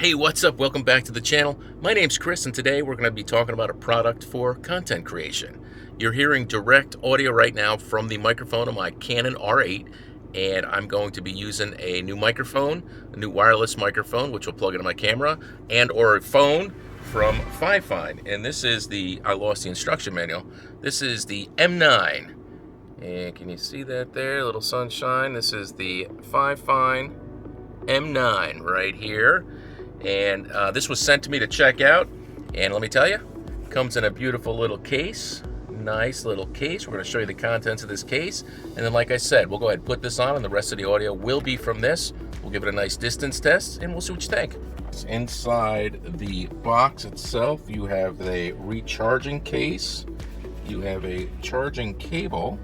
Hey, what's up? Welcome back to the channel. My name's Chris, and today we're going to be talking about a product for content creation. You're hearing direct audio right now from the microphone of my Canon R8, and I'm going to be using a new microphone, a new wireless microphone, which will plug into my camera, and or a phone from fifine. And this is I lost the instruction manual. This is the M9. And can you see that there? A little sunshine. This is the fifine M9 right here. And this was sent to me to check out, and let me tell you, it comes in a beautiful little case. Nice little case. We're going to show you the contents of this case, and then like I said, we'll go ahead and put this on, and the rest of the audio will be from this. We'll give it a nice distance test, and we'll see what you think. Inside the box itself, you have a recharging case, you have a charging cable,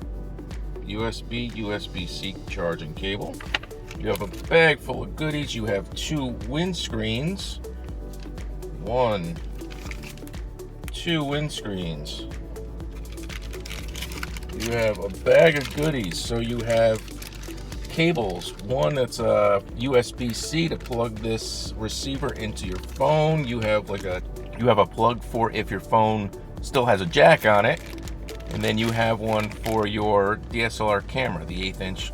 USB-C charging cable. You have a bag full of goodies. You have two windscreens. Two windscreens. You have a bag of goodies. So you have cables. One that's a USB-C to plug this receiver into your phone. You have a plug for if your phone still has a jack on it. And then you have one for your DSLR camera, the 1/8 inch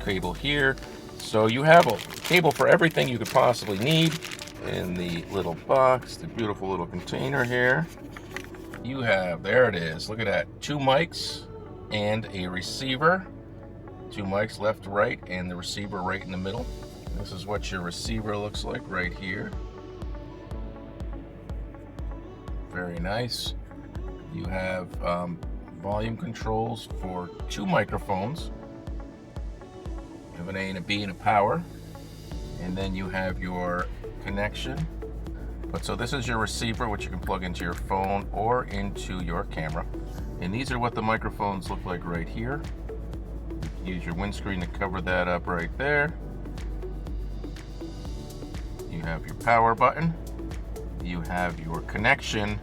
cable here. So you have a cable for everything you could possibly need in the little box, the beautiful little container here. You have, there it is, look at that, two mics and a receiver. Two mics left to right and the receiver right in the middle. This is what your receiver looks like right here. Very nice. You have volume controls for two microphones. You have an A and a B and a power, and then you have your connection. So this is your receiver, which you can plug into your phone or into your camera. And these are what the microphones look like right here. You can use your windscreen to cover that up right there. You have your power button. You have your connection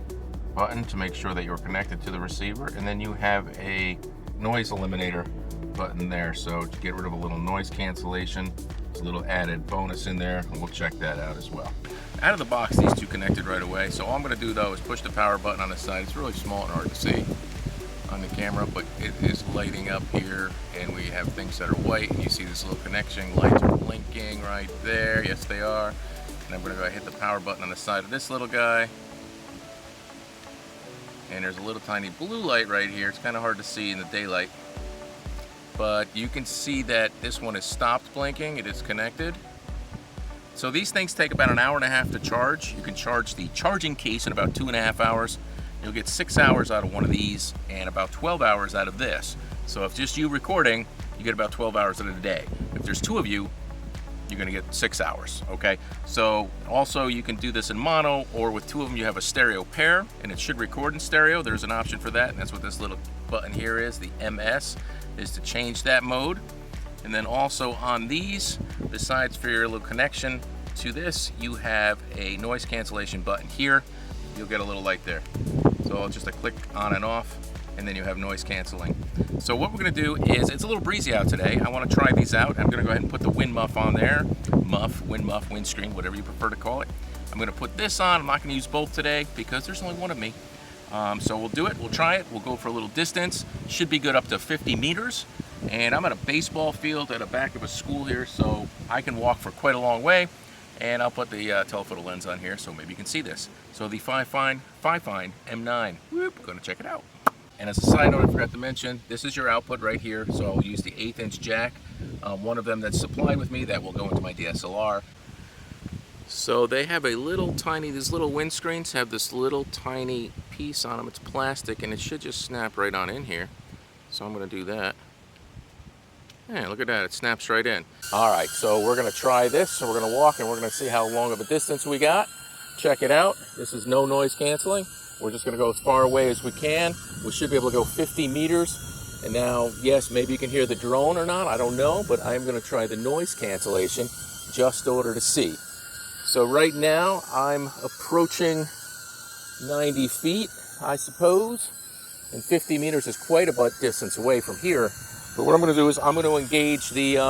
button to make sure that you're connected to the receiver, and then you have a noise eliminator button there, so to get rid of a little noise cancellation. There's a little added bonus in there, and we'll check that out as well. Out of the box, these two connected right away. So all I'm going to do though is push the power button on the side. It's really small and hard to see on the camera, but it is lighting up here, and we have things that are white, and you see this little connection lights are blinking right there. Yes, they are. And I'm going to go hit the power button on the side of this little guy. And there's a little tiny blue light right here. It's kind of hard to see in the daylight, but you can see that this one has stopped blinking. It is connected. So these things take about an hour and a half to charge. You can charge the charging case in about 2.5 hours. You'll get 6 hours out of one of these and about 12 hours out of this. So if just you recording, you get about 12 hours out of the day. If there's two of you, you're gonna get 6 hours, okay? So also you can do this in mono, or with two of them you have a stereo pair, and it should record in stereo. There's an option for that, and that's what this little button here is, the MS, is to change that mode. And then also on these, besides for your little connection to this, you have a noise cancellation button here. You'll get a little light there. So just a click on and off, and then you have noise canceling. So what we're gonna do is, it's a little breezy out today. I wanna try these out. I'm gonna go ahead and put the wind muff on there. Wind muff, windscreen, whatever you prefer to call it. I'm gonna put this on. I'm not gonna use both today because there's only one of me. So we'll do it, we'll try it. We'll go for a little distance. Should be good up to 50 meters. And I'm at a baseball field at the back of a school here, so I can walk for quite a long way. And I'll put the telephoto lens on here so maybe you can see this. So the fifine M9. Whoop, gonna check it out. And as a side note, I forgot to mention, this is your output right here. So I'll use the 1/8 inch jack, one of them that's supplied with me that will go into my DSLR. So they have a little tiny, these little windscreens have this little tiny piece on them. It's plastic, and it should just snap right on in here. So I'm gonna do that. Yeah, look at that, it snaps right in. All right, so we're gonna try this. So we're gonna walk, and we're gonna see how long of a distance we got. Check it out. This is no noise canceling. We're just gonna go as far away as we can. We should be able to go 50 meters. And now, yes, maybe you can hear the drone or not, I don't know, but I'm gonna try the noise cancellation just in order to see. So right now, I'm approaching 90 feet, I suppose. And 50 meters is quite a bit distance away from here. But what I'm gonna do is I'm gonna engage the,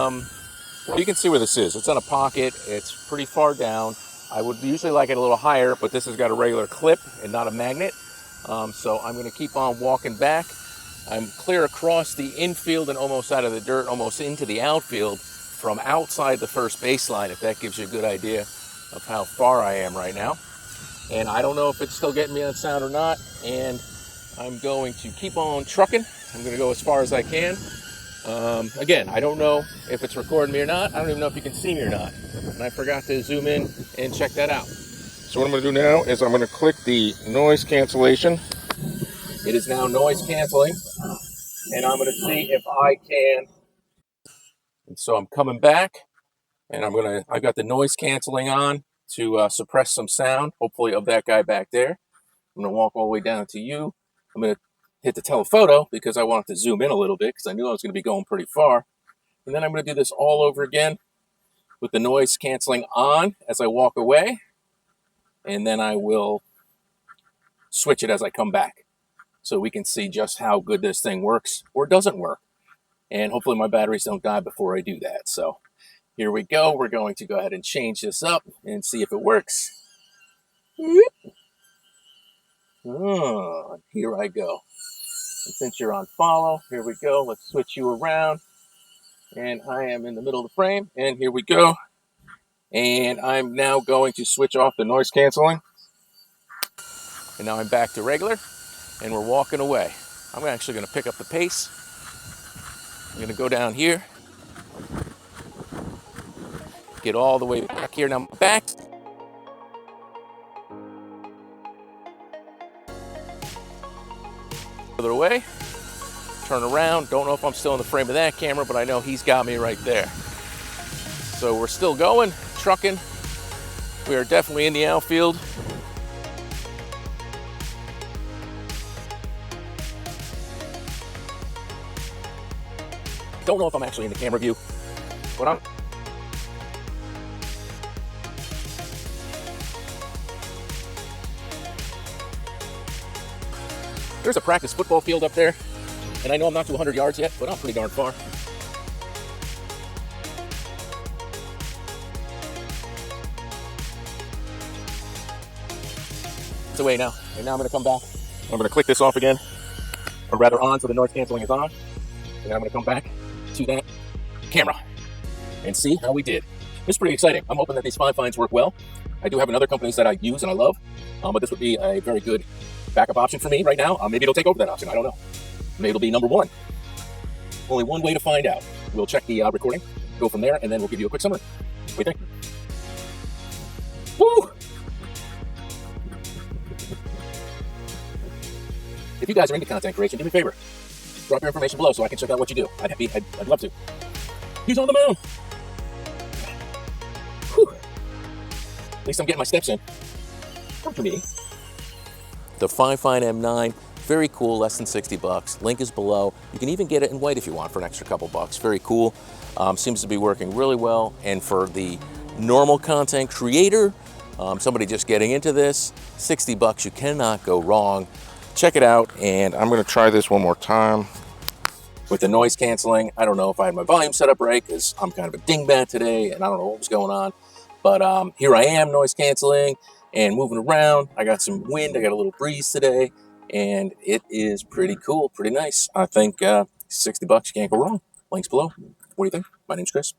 you can see where this is. It's on a pocket, it's pretty far down. I would usually like it a little higher, but this has got a regular clip and not a magnet. So I'm going to keep on walking back. I'm clear across the infield and almost out of the dirt, almost into the outfield from outside the first baseline, if that gives you a good idea of how far I am right now. And I don't know if it's still getting me on sound or not, and I'm going to keep on trucking. I'm going to go as far as I can. Again, I don't know if it's recording me or not. I don't even know if you can see me or not. And I forgot to zoom in and check that out. So what I'm going to do now is I'm going to click the noise cancellation. It is now noise canceling, and I'm going to see if I can. And so I'm coming back, and I've got the noise canceling on to suppress some sound, hopefully of that guy back there. I'm going to walk all the way down to you. I'm going to hit the telephoto because I wanted to zoom in a little bit because I knew I was going to be going pretty far. And then I'm going to do this all over again with the noise canceling on as I walk away. And then I will switch it as I come back so we can see just how good this thing works or doesn't work. And hopefully my batteries don't die before I do that. So here we go. We're going to go ahead and change this up and see if it works. Oh, here I go. And since you're on follow, here we go. Let's switch you around. And I am in the middle of the frame. And here we go. And I'm now going to switch off the noise canceling. And now I'm back to regular. And we're walking away. I'm actually going to pick up the pace. I'm going to go down here. Get all the way back here. Now I'm back. Further away. Turn around. Don't know if I'm still in the frame of that camera, but I know he's got me right there. So we're still going, trucking. We are definitely in the outfield. Don't know if I'm actually in the camera view, but I'm. There's a practice football field up there, and I know I'm not to 100 yards yet, but I'm pretty darn far. It's away now, and now I'm going to come back. I'm going to click this off again, or rather on, so the noise canceling is on, and I'm going to come back to that camera and see how we did. It's pretty exciting. I'm hoping that these fifines work well. I do have another companies that I use and I love, but this would be a very good backup option for me right now. Maybe it'll take over that option. I don't know. Maybe it'll be number one. Only one way to find out. We'll check the recording, go from there, and then we'll give you a quick summary. What do you think? Woo! If you guys are into content creation, do me a favor. Drop your information below so I can check out what you do. I'd love to. He's on the mound. Whew. At least I'm getting my steps in. Not for me. The fifine M9, very cool, less than 60 bucks. Link is below. You can even get it in white if you want for an extra couple bucks. Very cool. Seems to be working really well. And for the normal content creator, somebody just getting into this, 60 bucks, you cannot go wrong. Check it out, and I'm going to try this one more time. With the noise canceling, I don't know if I had my volume set up right because I'm kind of a dingbat today and I don't know what was going on. But here I am, noise canceling and moving around. I got some wind, I got a little breeze today, and it is pretty cool, pretty nice. I think 60 bucks, you can't go wrong. Links below. What do you think? My name's Chris.